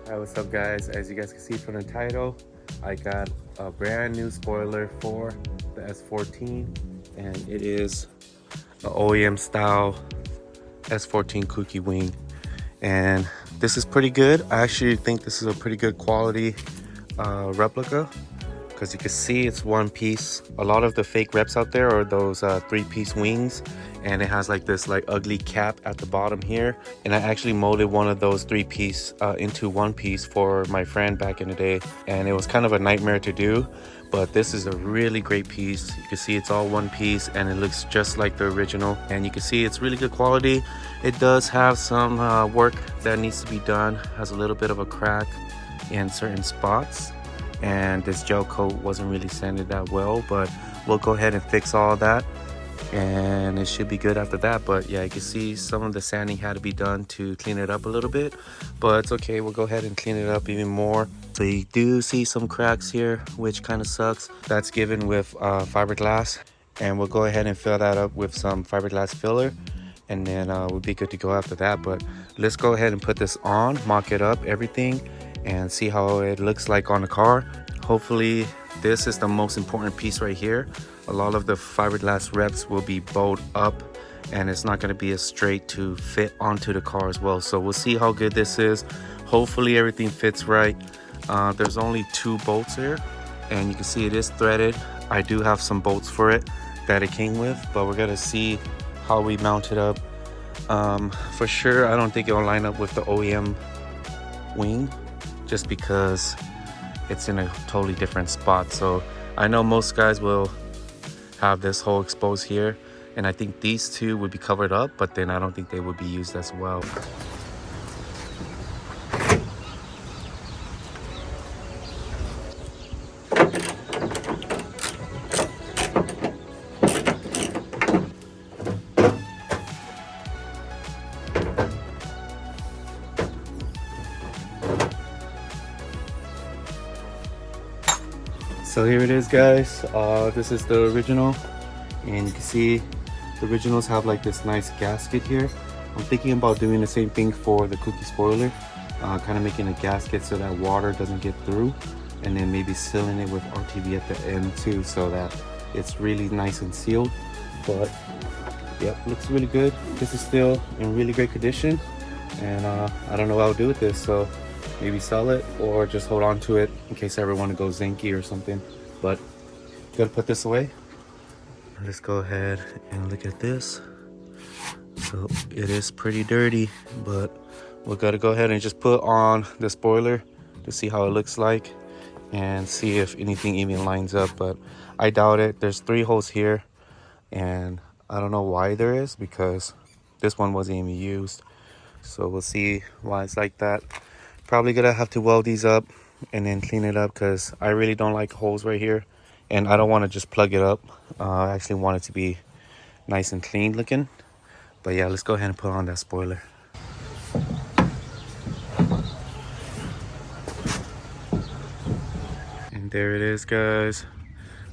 Alright, what's up guys? As you guys can see from the title, I got a brand new spoiler for the S14, and it is an OEM style S14 Kouki wing. And this is pretty good. I actually think this is a pretty good quality replica, because you can see it's one piece. A lot of the fake reps out there are those three-piece wings, and it has like this like ugly cap at the bottom here. And I actually molded one of those three-piece into one piece for my friend back in the day, and it was kind of a nightmare to do, but this is a really great piece. You can see it's all one piece and it looks just like the original, and you can see it's really good quality. It does have some work that needs to be done. Has a little bit of a crack in certain spots, and this gel coat wasn't really sanded that well, but we'll go ahead and fix all that and it should be good after that. But yeah, you can see some of the sanding had to be done to clean it up a little bit, but it's okay. We'll go ahead and clean it up even more. So you do see some cracks here, which kind of sucks. That's given with fiberglass, and we'll go ahead and fill that up with some fiberglass filler, and then we'll be good to go after that. But let's go ahead and put this on, mock it up, everything, and see how it looks like on the car. Hopefully this is the most important piece right here. A lot of the fiberglass reps will be bowed up, and it's not going to be as straight to fit onto the car as well. So we'll see how good this is. Hopefully everything fits right. There's only 2 bolts here, and you can see it is threaded. I do have some bolts for it that it came with, but we're going to see how we mount it up. For sure, I don't think it will line up with the OEM wing, just because it's in a totally different spot. So I know most guys will have this hole exposed here, and I think these 2 would be covered up, but then I don't think they would be used as well. So here it is, guys. This is the original, and you can see the originals have like this nice gasket here. I'm thinking about doing the same thing for the Kouki spoiler, kind of making a gasket so that water doesn't get through, and then maybe sealing it with RTV at the end too, so that it's really nice and sealed. But yep, looks really good. This is still in really great condition, and I don't know what I'll do with this, so maybe sell it or just hold on to it in case I ever want to go zinky or something. But gotta put this away. Let's go ahead and look at this. So it is pretty dirty, but we gotta go ahead and just put on the spoiler to see how it looks like and see if anything even lines up, but I doubt it. There's 3 holes here, and I don't know why there is, because this one wasn't even used. So we'll see why it's like that. Probably gonna have to weld these up and then clean it up, because I really don't like holes right here, and I don't want to just plug it up. I actually want it to be nice and clean looking. But yeah, let's go ahead and put on that spoiler. And there it is, guys.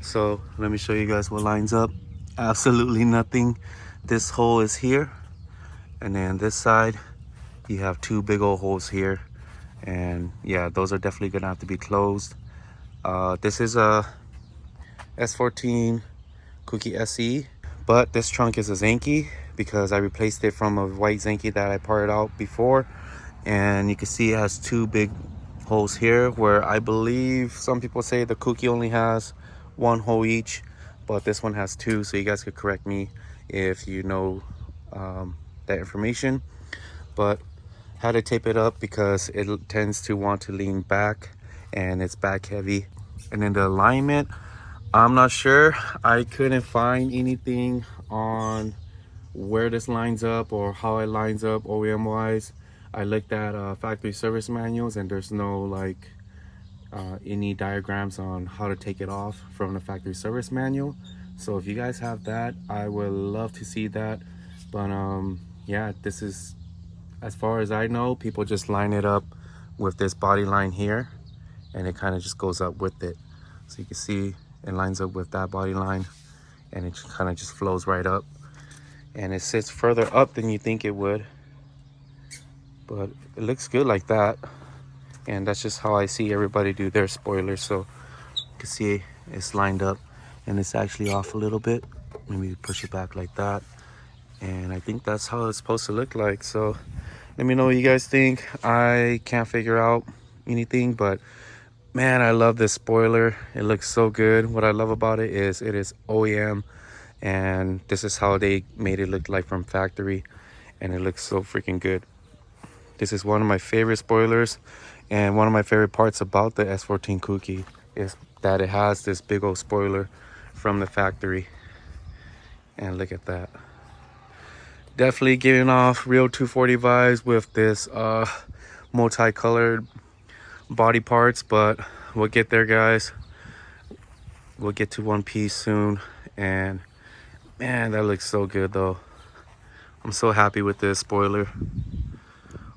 So let me show you guys what lines up. Absolutely nothing. This hole is here, and then this side you have 2 big old holes here, and yeah, those are definitely gonna have to be closed. This is a S14 Kouki SE, but this trunk is a Zenki because I replaced it from a white Zenki that I parted out before, and you can see it has 2 big holes here, where I believe some people say the Kouki only has 1 hole each, but this one has 2, so you guys could correct me if you know that information. But had to tape it up because it tends to want to lean back, and it's back heavy. And then the alignment, I'm not sure. I couldn't find anything on where this lines up or how it lines up OEM wise. I looked at factory service manuals, and there's no like any diagrams on how to take it off from the factory service manual. So if you guys have that, I would love to see that. But yeah, this is, as far as I know, people just line it up with this body line here, and it kind of just goes up with it. So you can see it lines up with that body line, and it kind of just flows right up, and it sits further up than you think it would, but it looks good like that. And that's just how I see everybody do their spoilers. So you can see it's lined up and it's actually off a little bit. Maybe push it back like that. And I think that's how it's supposed to look like. So let me know what you guys think. I can't figure out anything, but man, I love this spoiler. It looks so good. What I love about it is OEM, and this is how they made it look like from factory, and it looks so freaking good. This is one of my favorite spoilers, and one of my favorite parts about the S14 Kouki is that it has this big old spoiler from the factory. And look at that. Definitely giving off real 240 vibes with this multicolored body parts, but we'll get there, guys. We'll get to one piece soon. And man, that looks so good though. I'm so happy with this spoiler.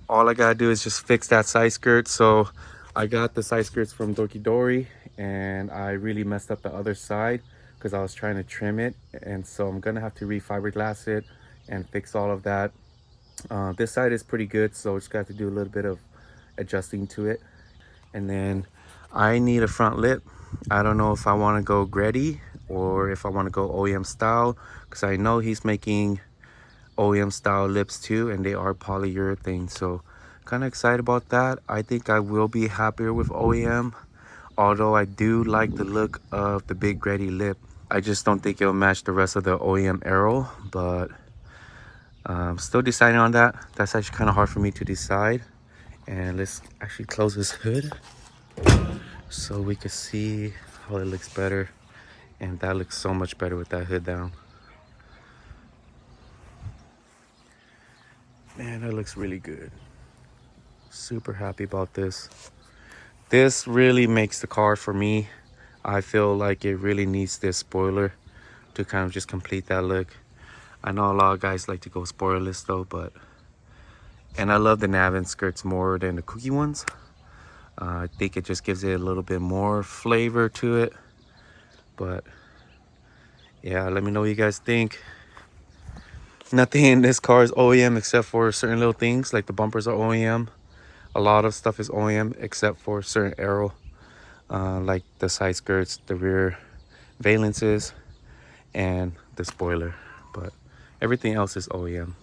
All I gotta do is just fix that side skirt. So I got the side skirts from Doki Dori, and I really messed up the other side because I was trying to trim it, and so I'm gonna have to re-fiberglass it and fix all of that. This side is pretty good, so just got to do a little bit of adjusting to it. And then I need a front lip. I don't know if I want to go Gretty or if I want to go OEM style, because I know he's making OEM style lips too, and they are polyurethane, so kind of excited about that. I think I will be happier with OEM, although I do like the look of the big Gretty lip. I just don't think it'll match the rest of the OEM arrow, but still deciding on that. That's actually kind of hard for me to decide. And let's actually close this hood so we can see how it looks better. And that looks so much better with that hood down. Man, that looks really good. Super happy about this. This really makes the car for me. I feel like it really needs this spoiler to kind of just complete that look. I know a lot of guys like to go spoilerless though, and I love the Navin skirts more than the Kouki ones. I think it just gives it a little bit more flavor to it. But yeah, let me know what you guys think. Nothing in this car is OEM except for certain little things, like the bumpers are OEM. A lot of stuff is OEM except for certain aero, like the side skirts, the rear valences, and the spoiler. But everything else is OEM.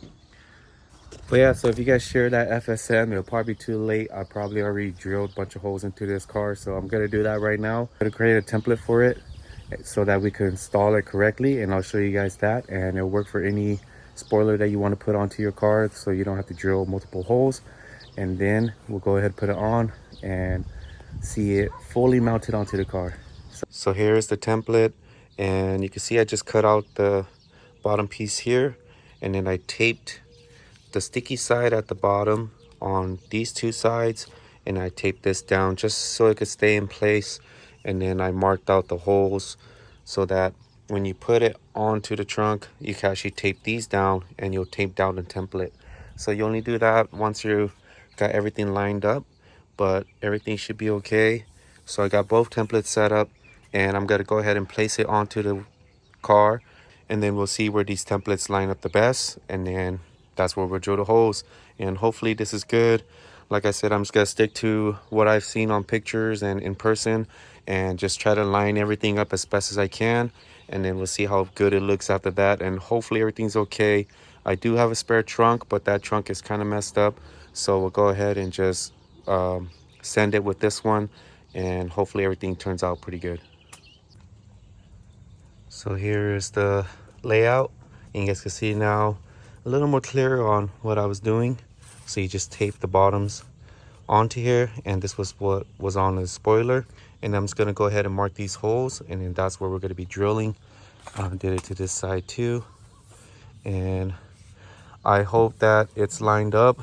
But yeah, so if you guys share that FSM, it'll probably be too late. I probably already drilled a bunch of holes into this car, so I'm gonna do that right now. I'm gonna create a template for it so that we can install it correctly, and I'll show you guys that, and it'll work for any spoiler that you want to put onto your car, so you don't have to drill multiple holes. And then we'll go ahead and put it on and see it fully mounted onto the car. So here's the template, and you can see I just cut out the bottom piece here, and then I taped the sticky side at the bottom on these two sides, and I taped this down just so it could stay in place. And then I marked out the holes so that when you put it onto the trunk, you can actually tape these down, and you'll tape down the template. So you only do that once you got everything lined up, but everything should be okay. So I got both templates set up, and I'm gonna go ahead and place it onto the car, and then we'll see where these templates line up the best, and then that's where we'll drill the holes. And hopefully this is good. Like I said, I'm just gonna stick to what I've seen on pictures and in person, and just try to line everything up as best as I can, and then we'll see how good it looks after that. And hopefully everything's okay. I do have a spare trunk, but that trunk is kind of messed up, so we'll go ahead and just send it with this one, and hopefully everything turns out pretty good. So here's the layout, and you guys can see now a little more clear on what I was doing. So you just tape the bottoms onto here, and this was what was on the spoiler. And I'm just gonna go ahead and mark these holes, and then that's where we're gonna be drilling. Did it to this side too, and I hope that it's lined up.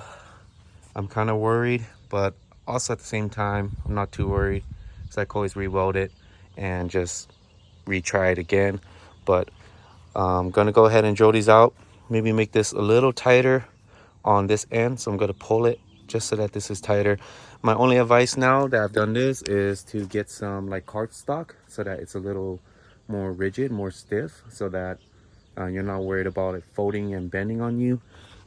I'm kind of worried, but also at the same time, I'm not too worried, because I can always re-weld it and just retry it again. But I'm gonna go ahead and drill these out, maybe make this a little tighter on this end. So I'm gonna pull it just so that this is tighter. My only advice now that I've done this is to get some like cardstock so that it's a little more rigid, more stiff, so that you're not worried about it folding and bending on you.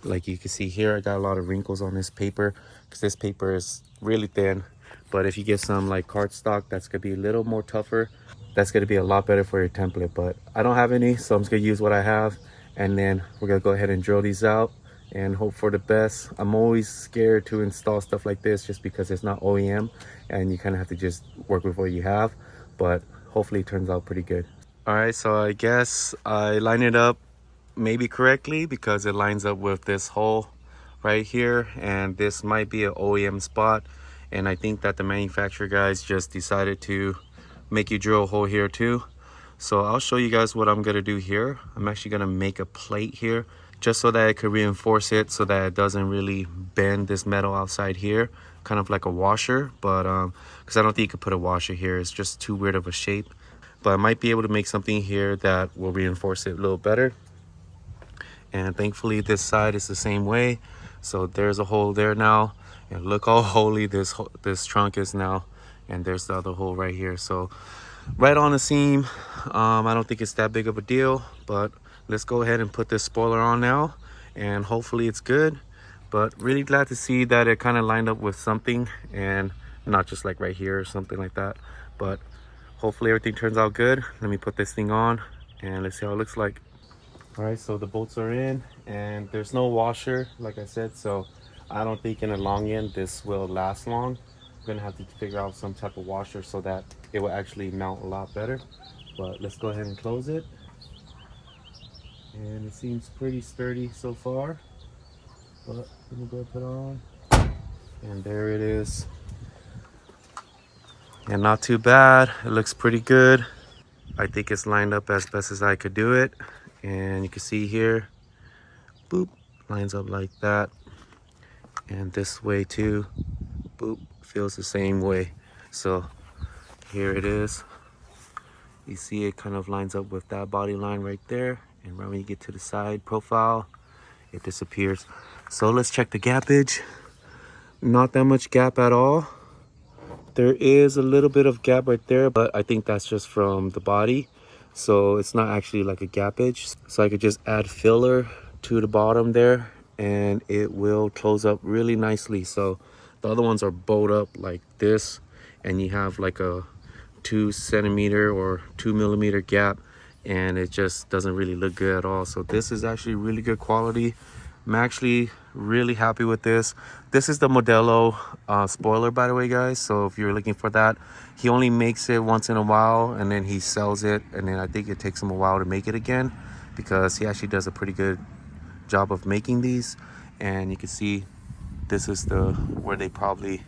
Like you can see here, I got a lot of wrinkles on this paper because this paper is really thin. But if you get some like cardstock, that's gonna be a little more tougher. That's gonna be a lot better for your template. But I don't have any, so I'm just gonna use what I have. And then we're gonna go ahead and drill these out and hope for the best. I'm always scared to install stuff like this just because it's not OEM and you kind of have to just work with what you have. But hopefully it turns out pretty good. All right, so I guess I line it up maybe correctly because it lines up with this hole right here, and this might be an OEM spot, and I think that the manufacturer guys just decided to make you drill a hole here too. So I'll show you guys what I'm gonna do here. I'm actually gonna make a plate here just so that I could reinforce it so that it doesn't really bend this metal outside here, kind of like a washer. But because I don't think you could put a washer here, it's just too weird of a shape. But I might be able to make something here that will reinforce it a little better. And thankfully this side is the same way. So there's a hole there now, and look how holy this trunk is now. And there's the other hole right here. So right on the seam. I don't think it's that big of a deal, but let's go ahead and put this spoiler on now, and hopefully it's good. But really glad to see that it kind of lined up with something and not just like right here or something like that. But hopefully everything turns out good. Let me put this thing on and let's see how it looks like. All right, so the bolts are in and there's no washer, like I said, so I don't think in the long end this will last long. I'm gonna have to figure out some type of washer so that it will actually mount a lot better. But let's go ahead and close it. And it seems pretty sturdy so far. But let me go put it on. And there it is. And not too bad. It looks pretty good. I think it's lined up as best as I could do it. And you can see here, boop, lines up like that. And this way too, boop, feels the same way. So here it is. You see it kind of lines up with that body line right there. And right when you get to the side profile, it disappears. So let's check the gappage. Not that much gap at all. There is a little bit of gap right there, but I think that's just from the body. So it's not actually like a gappage. So I could just add filler to the bottom there and it will close up really nicely. So the other ones are bowed up like this, and you have like a 2 centimeter or 2 millimeter gap, and it just doesn't really look good at all. So this is actually really good quality. I'm actually really happy with this. This is the Modelo spoiler, by the way, guys. So if you're looking for that, he only makes it once in a while and then he sells it, and then I think it takes him a while to make it again because he actually does a pretty good job of making these. And you can see this is the where they probably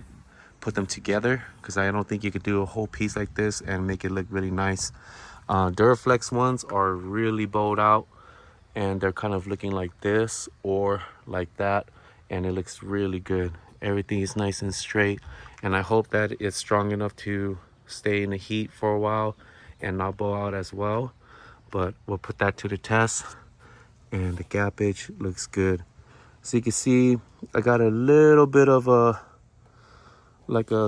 put them together, because I don't think you could do a whole piece like this and make it look really nice. Duraflex ones are really bowed out and they're kind of looking like this or like that, and it looks really good. Everything is nice and straight, and I hope that it's strong enough to stay in the heat for a while and not bow out as well. But we'll put that to the test. And the gappage looks good. So you can see I got a little bit of a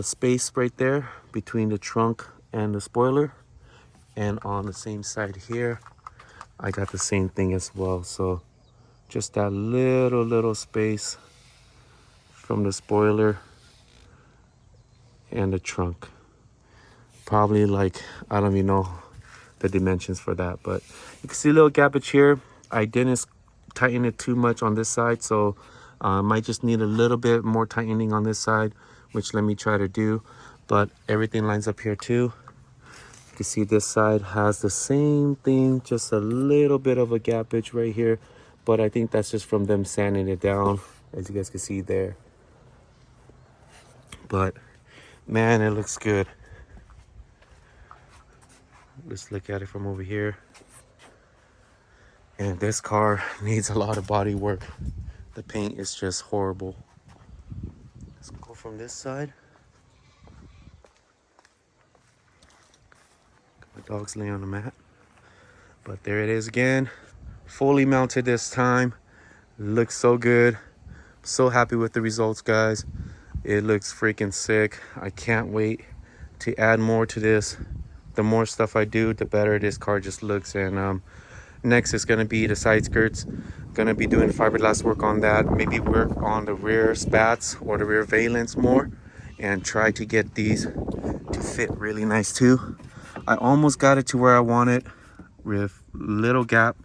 space right there between the trunk and the spoiler, and on the same side here I got the same thing as well. So just that little space from the spoiler and the trunk. Probably like, I don't even know the dimensions for that, but you can see a little gappage here. I didn't tighten it too much on this side, so might just need a little bit more tightening on this side, which let me try to do. But everything lines up here too. You can see this side has the same thing, just a little bit of a gappage right here, but I think that's just from them sanding it down, as you guys can see there. But man, it looks good. Let's look at it from over here. And this car needs a lot of body work. The paint is just horrible. Let's go from this side. My dog's laying on the mat. But there it is again. Fully mounted this time. Looks so good. So happy with the results, guys. It looks freaking sick. I can't wait to add more to this. The more stuff I do, the better this car just looks. And next is going to be the side skirts. Going to be doing fiberglass work on that. Maybe work on the rear spats or the rear valence more. and try to get these to fit really nice too. I almost got it to where I want it with little gap.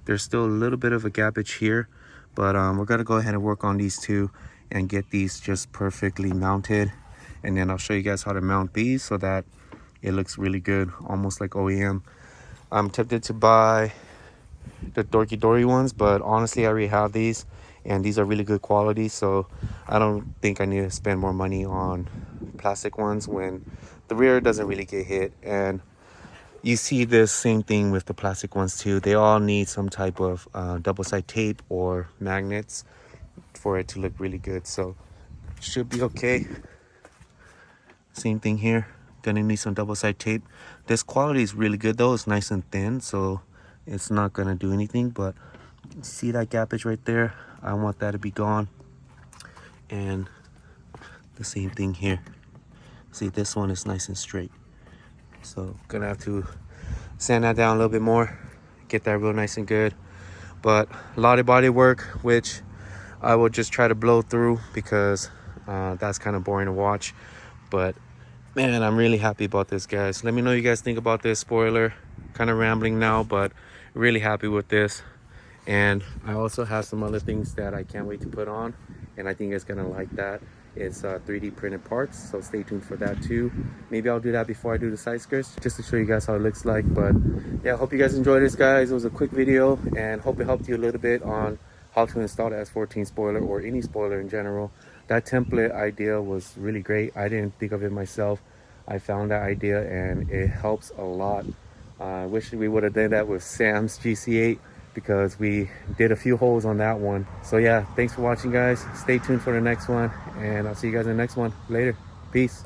There's still a little bit of a gappage here, but we're gonna go ahead and work on these two and get these just perfectly mounted. And then I'll show you guys how to mount these so that it looks really good, almost like OEM. I'm tempted to buy the Dorky Dory ones, but honestly I already have these and these are really good quality, so I don't think I need to spend more money on plastic ones when the rear doesn't really get hit. And you see this same thing with the plastic ones too. They all need some type of double side tape or magnets for it to look really good, so should be okay. Same thing here, gonna need some double side tape. This quality is really good though, it's nice and thin, so it's not gonna do anything. But see that gappage right there, I want that to be gone. And the same thing here, see this one is nice and straight, so gonna have to sand that down a little bit more, get that real nice and good. But a lot of body work, which I will just try to blow through because that's kind of boring to watch. But man, I'm really happy about this, guys. Let me know what you guys think about this spoiler. Kind of rambling now, but really happy with this. And I also have some other things that I can't wait to put on, and I think it's gonna like that. It's 3D printed parts, so stay tuned for that too. Maybe I'll do that before I do the side skirts, just to show you guys how it looks like. But yeah, I hope you guys enjoyed this, guys. It was a quick video, and hope it helped you a little bit on how to install the S14 spoiler or any spoiler in general. That template idea was really great. I didn't think of it myself. I found that idea and it helps a lot. I wish we would have done that with Sam's GC8 because we did a few holes on that one. So yeah, thanks for watching, guys. Stay tuned for the next one, and I'll see you guys in the next one. Later. Peace.